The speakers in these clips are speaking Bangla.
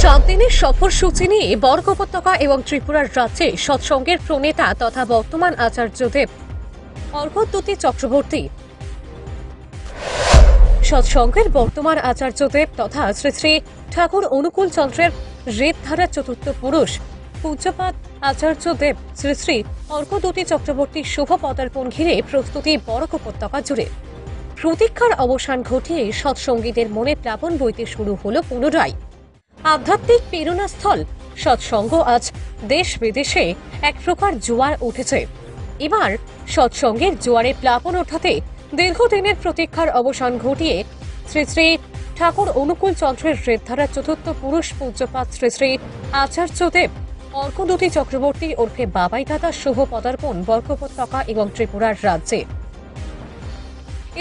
সাত দিনের সফরসূচি নিয়ে বর্গ উপত্যকা এবং ত্রিপুরার রাজ্যে সৎসঙ্গের প্রণেতা তথা বর্তমান আচার্যদেব অর্ঘ্যদ্যুতি চক্রবর্তী সৎসঙ্গের বর্তমান আচার্যদেব তথা শ্রী শ্রী ঠাকুর অনুকূল চন্দ্রের রেতধারা চতুর্থ পুরুষ পূজ্যপাদ আচার্যদেব শ্রী শ্রী অর্ঘ্যদ্যুতি চক্রবর্তীর শুভ পদার্পণ ঘিরে প্রস্তুতি বর্গ উপত্যকা জুড়ে প্রতীক্ষার অবসান ঘটিয়ে সৎসঙ্গীদের মনে প্লাবন বইতে শুরু হলো পুনরায় আধ্যাত্মিক প্রেরণাস্থল সৎসঙ্গ আজ দেশ বিদেশে এক প্রকার জোয়ার উঠেছে। এবার সৎসঙ্গের জোয়ারে প্লাবন ওঠাতে দীর্ঘদিনের প্রতীক্ষার অবসান ঘটিয়ে শ্রী শ্রী ঠাকুর অনুকূল চন্দ্রের রেতধারা চতুর্থ পুরুষ পূজ্যপাদ শ্রী শ্রী আচার্যদেব অর্ঘ্যদ্যুতি চক্রবর্তী ওরফে বাবাই দাদার শুভ পদার্পণ বর্গ উপত্যকা এবং ত্রিপুরার রাজ্যে।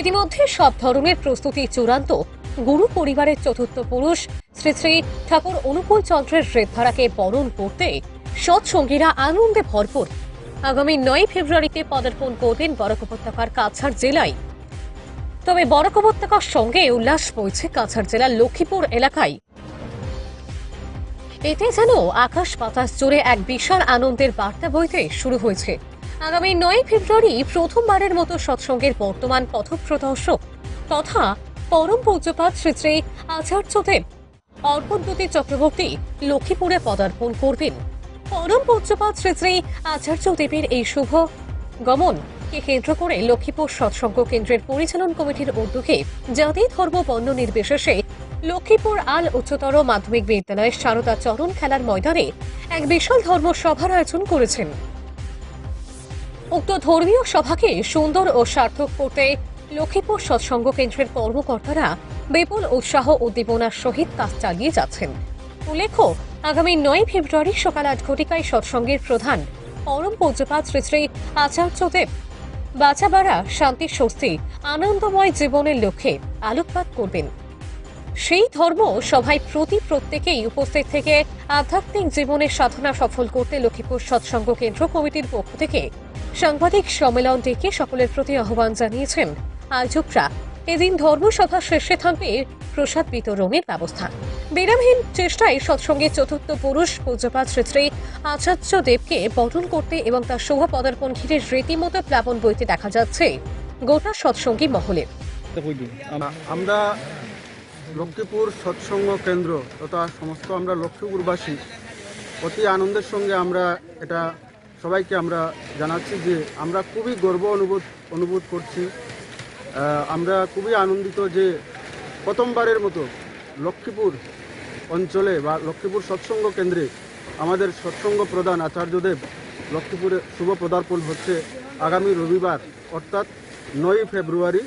ইতিমধ্যে সব ধরনের প্রস্তুতি চূড়ান্ত। গুরু পরিবারের চতুর্থ পুরুষ শ্রী শ্রী ঠাকুর অনুকূল চন্দ্রের রেতধারাকে বরণ করতে সৎসঙ্গীরা আনন্দে ভরপুর। আগামী 9 ফেব্রুয়ারিতে পদার্পণ করবেন বরাক উপত্যকার কাছাড় জেলায়। তবে বরাক উপত্যকার সঙ্গে উল্লাস বইছে কাছাড় জেলার লক্ষ্মীপুর এলাকায়। এতে যেন আকাশ বাতাস জুড়ে এক বিশাল আনন্দের বার্তা বইতে শুরু হয়েছে। আগামী 9 ফেব্রুয়ারি প্রথমবারের মতো সৎসঙ্গের বর্তমান পথপ্রদর্শক তথা পরম পূজ্যপাদ শ্রী শ্রী আচার্যদেব অর্ঘ্যদ্যুতি চক্রবর্তী লক্ষ্মীপুরে পদার্পণ করবেন। পরম পূজ্যপাদ শ্রী শ্রী আচার্যদেবের এই শুভ গমনকে কেন্দ্র করে লক্ষ্মীপুর সৎসঙ্গ কেন্দ্রের পরিচালন কমিটির উদ্যোগে জাতি ধর্ম বর্ণ নির্বিশেষে লক্ষ্মীপুর আল উচ্চতর মাধ্যমিক বিদ্যালয়ের সারদা চরণ খেলার ময়দানে এক বিশাল ধর্ম সভার আয়োজন করেছেন। উক্ত ধর্মীয় সভাকে সুন্দর ও সার্থক করতে লক্ষ্মীপুর সৎসঙ্গ কেন্দ্রের কর্মকর্তারা বিপুল উৎসাহ উদ্দীপনার সহিত কাজ চালিয়ে যাচ্ছেন। উল্লেখ্য, আগামী 9 ফেব্রুয়ারি সকাল 8 ঘটিকায় সৎসঙ্গের প্রধান পরম পূজ্যপাদ শ্রী শ্রী আচার্যদেব বাঁচাবাড়া শান্তি স্বস্তি আনন্দময় জীবনের লক্ষ্যে আলোকপাত করবেন। সেই ধর্ম সভায় প্রত্যেকেই উপস্থিত থেকে আধ্যাত্মিক জীবনের সাধনা সফল করতে লক্ষ্মীপুর সৎসঙ্গ কেন্দ্র কমিটির পক্ষ থেকে সাংবাদিক সম্মেলন ডেকে সকলের প্রতি আহ্বান জানিয়েছেন আয়োজকরা। এদিন ধর্মসভা শেষে থাকবে প্রসাদ বিতরণের ব্যবস্থা। বিরামহীন চেষ্টায় সৎসঙ্গের চতুর্থ পুরুষ পূজ্যপাদ শ্রী শ্রী আচার্যদেবকে বরণ করতে এবং তার শুভ পদার্পণ ঘিরে রীতিমতো প্লাবন বইতে দেখা যাচ্ছে গোটা সৎসঙ্গী মহলে। আমরা লক্ষ্মীপুর সৎসঙ্গ কেন্দ্র তথা সমস্ত আমরা লক্ষ্মীপুরবাসী অতি আনন্দের সঙ্গে আমরা এটা সবাইকে আমরা জানাচ্ছি যে আমরা খুবই গর্ব অনুভব করছি। আমরা খুবই আনন্দিত যে প্রথমবারের মতো লক্ষ্মীপুর অঞ্চলে বা লক্ষ্মীপুর সৎসঙ্গ কেন্দ্রে আমাদের সৎসঙ্গ প্রধান আচার্যদেব লক্ষ্মীপুরে শুভ পদার্পণ হচ্ছে আগামী রবিবার অর্থাৎ 9 ফেব্রুয়ারি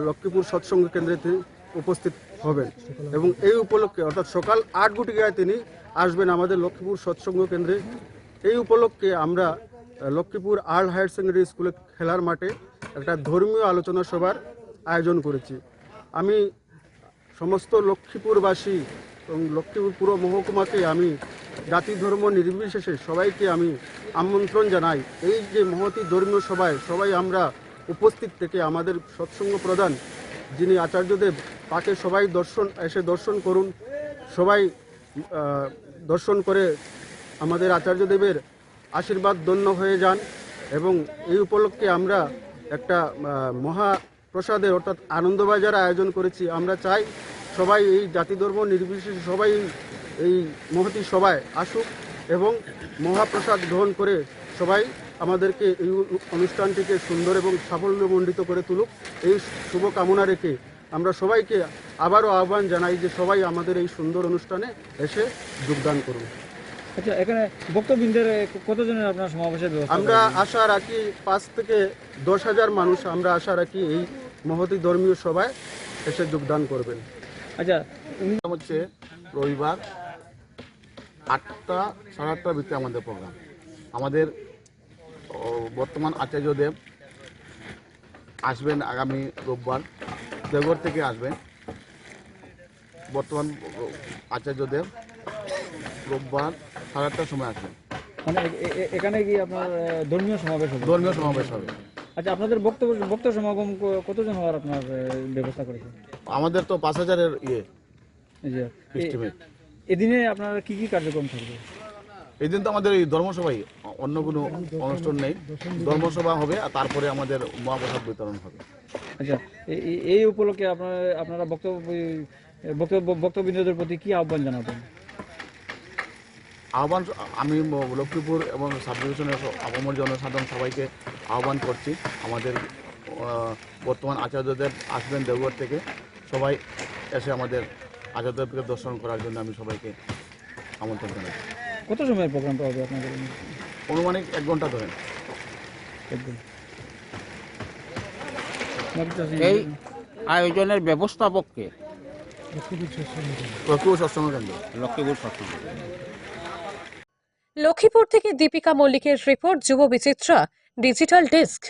লক্ষ্মীপুর সৎসঙ্গ কেন্দ্রে তিনি উপস্থিত হবেন এবং এই উপলক্ষে অর্থাৎ সকাল 8 ঘটিকায় তিনি আসবেন আমাদের লক্ষ্মীপুর সৎসঙ্গ কেন্দ্রে। এই উপলক্ষে আমরা লক্ষ্মীপুর আর্ল হায়ার সেকেন্ডারি স্কুলে খেলার মাঠে একটা ধর্মীয় আলোচনা সভার আয়োজন করেছি। আমি সমস্ত লক্ষ্মীপুরবাসী এবং লক্ষ্মীপুর পুরো মহকুমাকে আমি জাতি ধর্ম নির্বিশেষে সবাইকে আমি আমন্ত্রণ জানাই এই যে মহতী ধর্মীয় সভায় সবাই আমরা উপস্থিত থেকে আমাদের সৎসঙ্গ প্রধান যিনি আচার্যদেব তাকে সবাই দর্শন করুন। সবাই দর্শন করে আমাদের আচার্যদেবের আশীর্বাদ ধন্য হয়ে যান এবং এই উপলক্ষে আমরা একটা মহাপ্রসাদের অর্থাৎ আনন্দবাজার আয়োজন করেছি। আমরা চাই সবাই এই জাতি ধর্ম নির্বিশেষে সবাই এই মহতী সভায় আসুক এবং মহাপ্রসাদ গ্রহণ করে সবাই আমাদেরকে এই অনুষ্ঠানটিকে সুন্দর এবং সাফল্যমণ্ডিত করে তুলুক। এই শুভকামনা রেখে আমরা সবাইকে আবারও আহ্বান জানাই যে সবাই আমাদের এই সুন্দর অনুষ্ঠানে এসে যোগদান করুন। আচ্ছা, এখানে বক্তবৃন্দের কতজনের আপনার সমাবেশের ব্যবস্থা? আমরা আশা রাখি 5 থেকে 10,000 মানুষ আমরা আশা রাখি এই মহতী ধর্মীয় সভায় এসে যোগদান করবেন। আচ্ছা, হচ্ছে রবিবার 8টা সাড়ে 8টার ভিতরে আমাদের প্রোগ্রাম। আমাদের বর্তমান আচার্যদেব আসবেন আগামী রোববার, দেওঘর থেকে আসবেন। বর্তমান আচার্যদেব রোববার 8:30টার সময় আসবেন। মানে এখানে কি আপনার ধর্মীয় সমাবেশ হবে? ধর্মীয় সমাবেশ হবে। আচ্ছা, আপনাদের বক্তব্য সমাগম কতজন হওয়ার আপনার ব্যবস্থা করেছেন? আমাদের তো 5,000-এর এস্টিমেট। এদিনে আপনারা কি কি কার্যক্রম থাকবে? এই দিন তো আমাদের এই ধর্মসভাই, অন্য কোনো অনুষ্ঠান নেই। ধর্মসভা হবে আর তারপরে আমাদের মহাপ্রসাদ বিতরণ হবে। আচ্ছা, এই উপলক্ষে আপনারা বক্তব্যবিন্দুদের প্রতি কি আহ্বান জানাবেন? আহ্বান আমি লক্ষ্মীপুর এবং সাব ডিভিশনের আপামর জনসাধারণ সবাইকে আহ্বান করছি, আমাদের বর্তমান আচার্যদেব আসবেন দেওঘর থেকে, সবাই এসে আমাদের আচার্যদেবকে দর্শন করার জন্য আমি সবাইকে আমন্ত্রণ জানাচ্ছি। কত সময়ের প্রোগ্রামটা হবে আপনাদের? অনুমানিক 1 ঘন্টা ধরে। একদম। এই আয়োজনের ব্যবস্থাপককে লক্ষ্মীপুর সৎসঙ্গ কেন্দ্র। লক্ষ্মীপুর সৎসঙ্গ। লক্ষ্মীপুর থেকে দীপিকা মল্লিকের রিপোর্ট, যুব বিচিত্রা ডিজিটাল ডেস্ক।